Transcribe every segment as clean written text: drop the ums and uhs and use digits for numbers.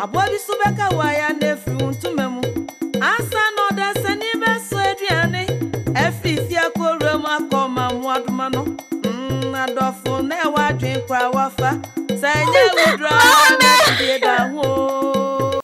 Abodi subeka waya nefi untumemu. Asa no da sani beso aduane. Efi akoro makoma muadumano. Adofo na wadwen kwa wafa. Sanye wudra na die da ho.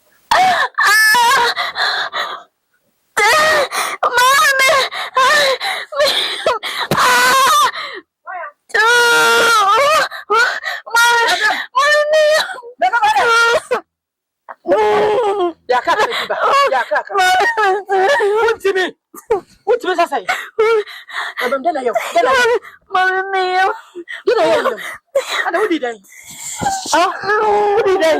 What's me say? I'm done. You and who did I? Oh, who did I?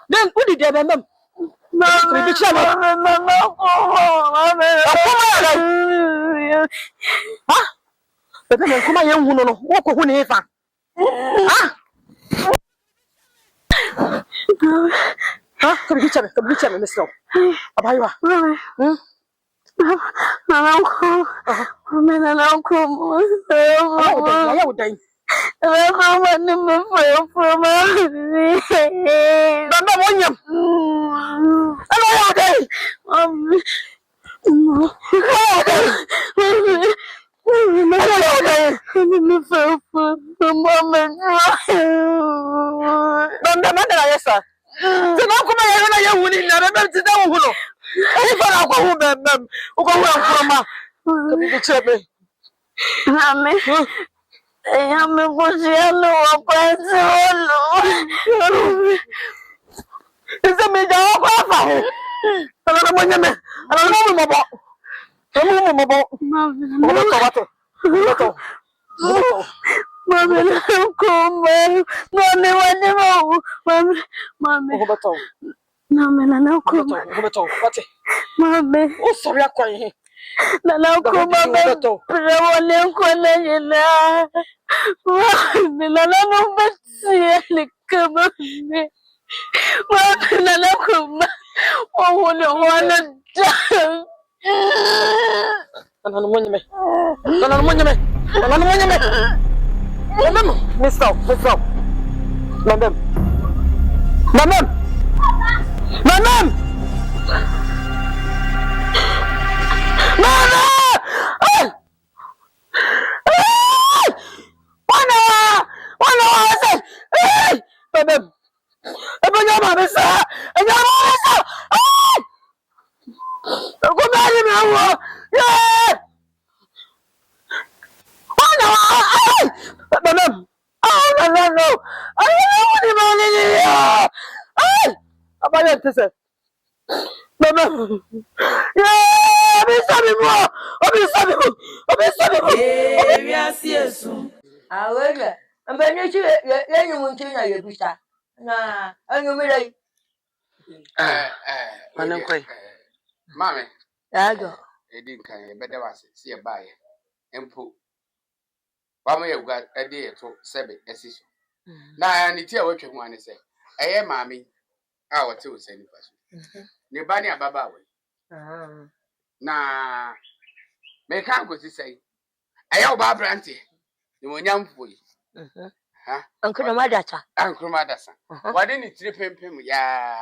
Then who did I? Come on, young woman, walk on here. Come each other, Mr. Abaya. Mame. Yago. Edin kan ye bede wase se ye baaye. Empo. Wa mo ye gwa ede ye to sebe esiso. Na ni ti a watwe ho ane se. Eye mame a wote wo sani faso. Ne ba ne ababa we. Na me kan ko si sei. Eye oba brante. Ni mo nyamfo yi. Ha? Ankuru madata. Ankuru madasa. Wade ni tiri pempem ya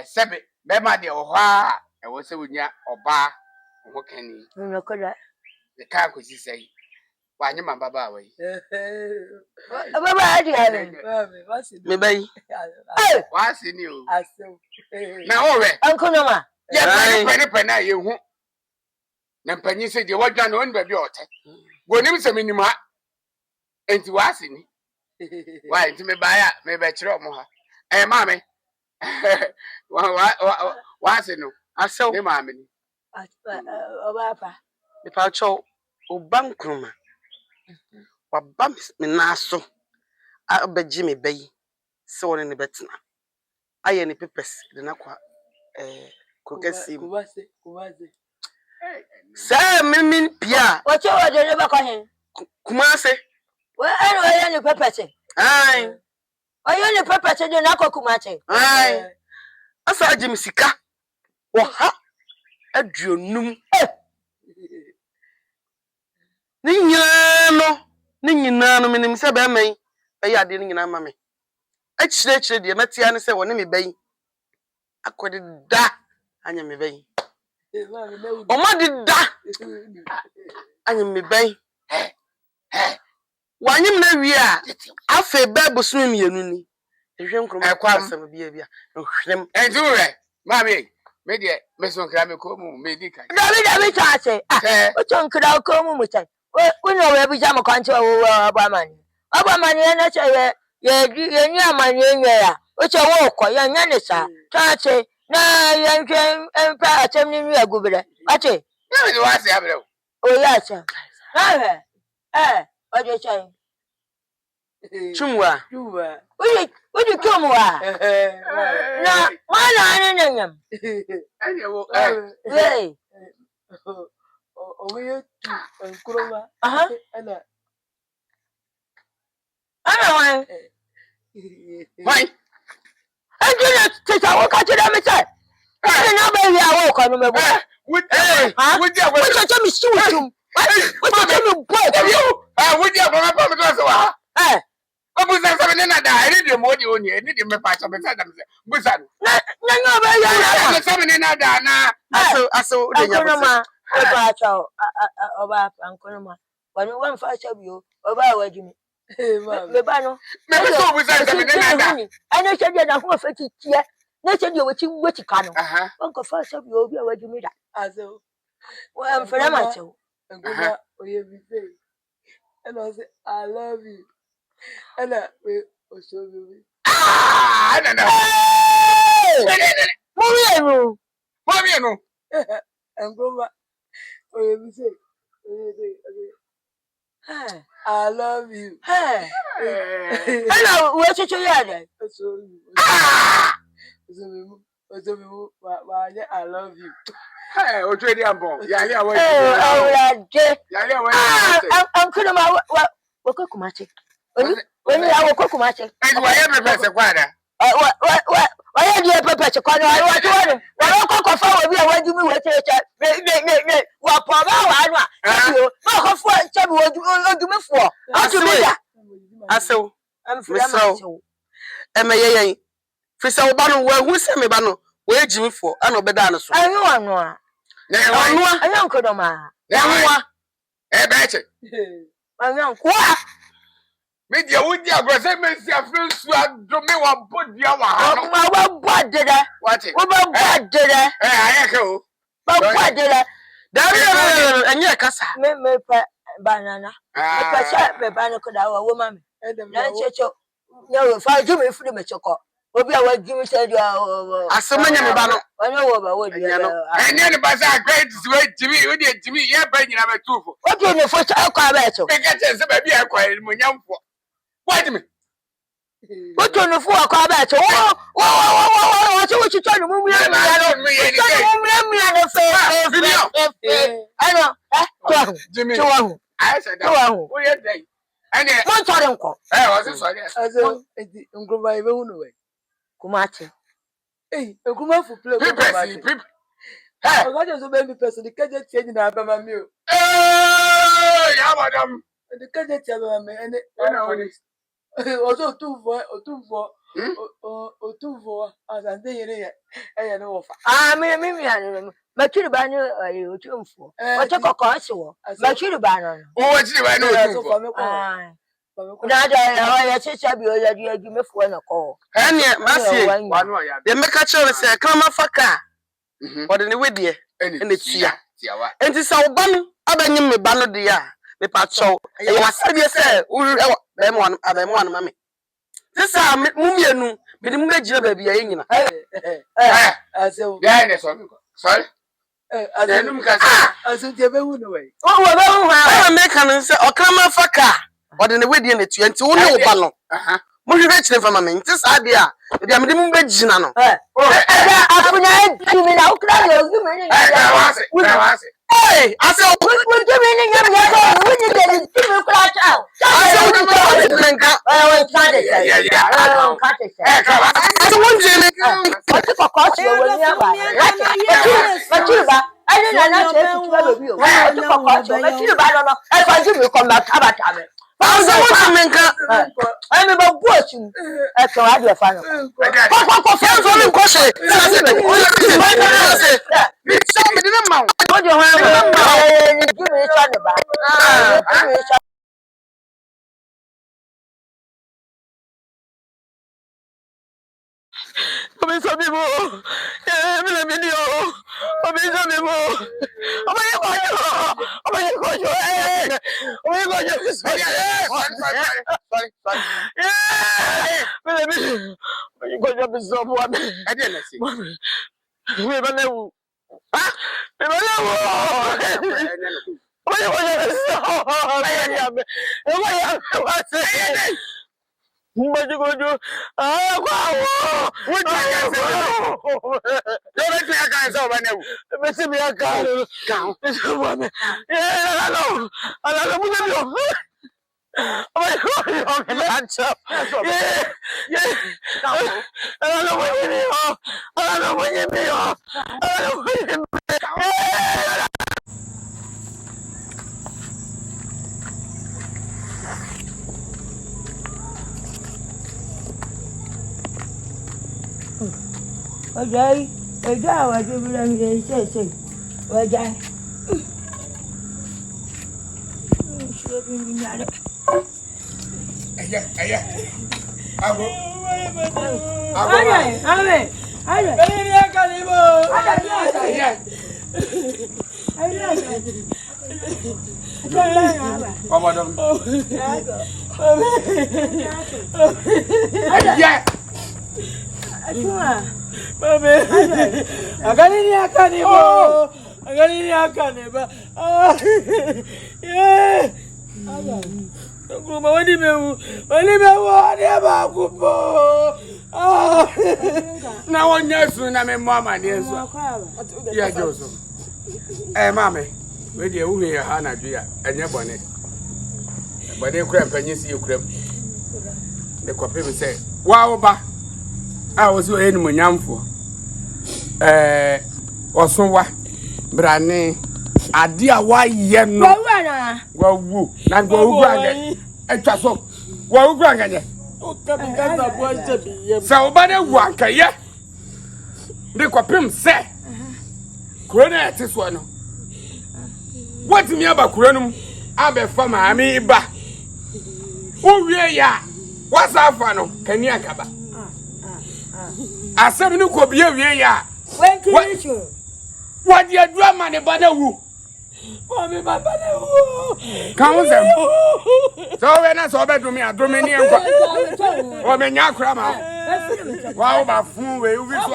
sebe be ma de ho a e wo se wonya oba ho kani. Nokoda. The car ko si sei. Wa nyima baba we. Baba adi ave. Me bay. Wa si ni o. Aso. Na o we. Ankuru ma. Ya pe na ye hu. Na mpanyi se de wadwa na on ba bi ote. Gonim se minima. Enti wa si ni. Wa enti me ba ya me be kire omo ha. Mame. Wa si no. Aso. Ne mame ni. Oba pa. Me pa cho oban kroma. Wa bam me naso. A beji me bay. Se woni ne betina. Aye ne pepes de na kwa kokasi. Kuwase. Say me pia. What you want to never call him? Kumase. Well, I know any purpose. Aye. Or you only purpose to do not kumate. Aye. Asa Jim Sika. Waha. Adunum. Ni nyina no menim se be man. Be ya de ni nyina ma me. Achire de matia ne se woni me ban. Akodi da anya me ban. O ma di da anya me ban. Wanyim na wi a afa Bible so mienu ni. Ehwem krom asem bia hwem. Enjure mami me de me so nkra me ko mu me di kan. David chache. O ton kra ko mu mutai. We know we bi jam kwanche wo Obamani na che ye ni amani ya. O che wo ko ye nya ne sa. Chache na ye ntwen empa atem ni nwi agubere. Ache. Na me wa se abre. O ya cha. Na ojo chai. Chumwa. Udi chumwa. Na mana nyam. Ani wo Hey. Owe tu nkroma. Ana Wan. Why? Anjuna tita wo ka tira me sai. Ani na ba wi awo ko no me bo. Would you What you me shoot? What you me boy? would you have a problem so ah? Obuza sabe na da eri de modi oni eni de me pa so be sa da me buza Na ba ya na sabe na da na Aso de nya Ankonoma oba cha oba ankonoma. Wani wan fa cha bio oba wajimi. Me ba no. me so buza sabe na da. Ana che de na ho fa titia. Na che de wati ka no. Aha. Onko fa cha bio obi wajimi da. azo. Wa amfara ma che. Ngoma oye bi say. And I say I love you. And we also be. Ah, no. Mami no. Ngoma oye bi say. I love you. Hello, we che ya de. I love you. Hey, o trade ambo. Yale awo. Yale awo. Ankonoma wa kokumache. Oni ya wo kokumache. Ai wa ye me pese kwada. Oya die pepe che kwano ai wa tuwanu. Wa kokko fa wo bi a wajumi we cheche. Ne wa po ba wa anu a. Ma ko fo che bi wajumi fo. Ajumi da. Aso. Amfira ma che. Emeye Fisa wo ba no wa hu se me ba no wo ejimi fo ana obeda no so. Ayo anu a. Na wa. Ayo nkodoma. Na wa. Be che. Ayo kwa. Me dia wo dia go say me si afre su ado me wa bodia wa ha no. Ma wa bodere. What? Wo ba bodere. Ayeke o. Ba bodere. Dari enye kasa. Me pa banana. Me pa sha be banana ko da wo ma me. Na checho. Yo fa ju me firi me choko. Obi a wa ju se di Asomanya me ba no. Onye wo ba wo di. Enye ne ba sa great we jimi we di jimi ye ba nyina be tufo. O di ne fo cha kwa ba cho. Me ka che se ba bi e kwa mo nyamfo. What me? O to ne fo kwa ba cho. Wo cho chi cho no mu mi na no fe. Ano Jimi. cho wa hu. I said that. Cho Wo ye dai. Ane mo cho den ko. was it sorry. Azo edi ngoma ibe hu no we. Kumache. Ngoma fu play People. Hey, I just be me person the kaje tie ni na ba ma mi o. Ya madam. The kaje tie ba ma ene. Ozo otuvo azande yere ye. Eye no wo fa. Me anu. Ma chiri ba ni o tumfo. O che kokko ase wo. Ma chiri ba no. O wa chiri ba no tufo. Na da ya chicha bi o ya di agumefo na ko. Ene masie. Wanu ya. Ye meka chere se krama faka. Ode ne wedie. Ene tia. Tiawa. Enti sa wo ba no abanyim me ba no de ya. Me pa chow. E wasabie se uru be mo anu mame. Sisa mumienu me de mugajira ba bia yenyina. Azo. Ya ene so mi ko. Sorry. Azo mu ka se. azo tie be hu no we. O wo be hu ha. I make an sayokrama faka. Ode ne wedie ne tu enti wo ne wo ba no. Mo hwe chire fama me nti sa de a de am de mu begina no. Afunya mi na ukra le ogu me ni. Wase. Hey, I said, We're giving him your we need to give you crash out. I said, what the Menka? Oh, it's not it. Yeah. Cut it. I said, one Jenny. What's the cost you when you are? Matilda, I didn't know that you were with you. What's the cost you? Matilda, I don't know. I find you will come back. How about time? I said, what the Menka? I'm about watching. That's all I do. Fine. What do you want? Give me a shot about. Come in, some people. Yeah, me video. Come in, some people. Oh my God! Sorry. I didn't see. Okay, I do believe say. Okay. Now one years soon, I'm a mamma. Yeah, Joseph. Eh, mammy, with you here, Hannah, dear, and your bonnet. But they cramp and you see you cramp. The copy say, wow, I was so any young for. Or so what? Brandy, a dear, why, yeah, no, well, woo, not go grand. And just so, well, grand. So, but a wanker, yeah. The copim say, Corona, this one. What's me about Coronum? I'll be from my ba. Oh, yeah, what's our funnel? Can you cover? I said, no, could be yeah. What your drama and the banner woo? Come on, so when I saw bedroom, I do me near or me yak crama. Wow, my fool, we will be so.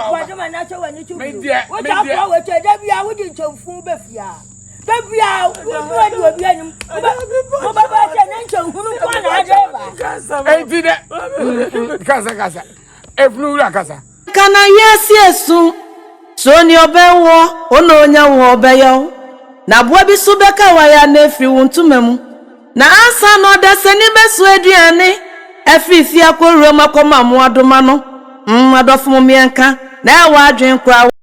Kana yes yesu so ni obenwo ono onya wo obeyo na boa bi so beka wa ya na efi wontumam na ansa no da sani beso aduane afifia ko ruo makoma mo adoma no adofo mo mienka na wa adwen kwa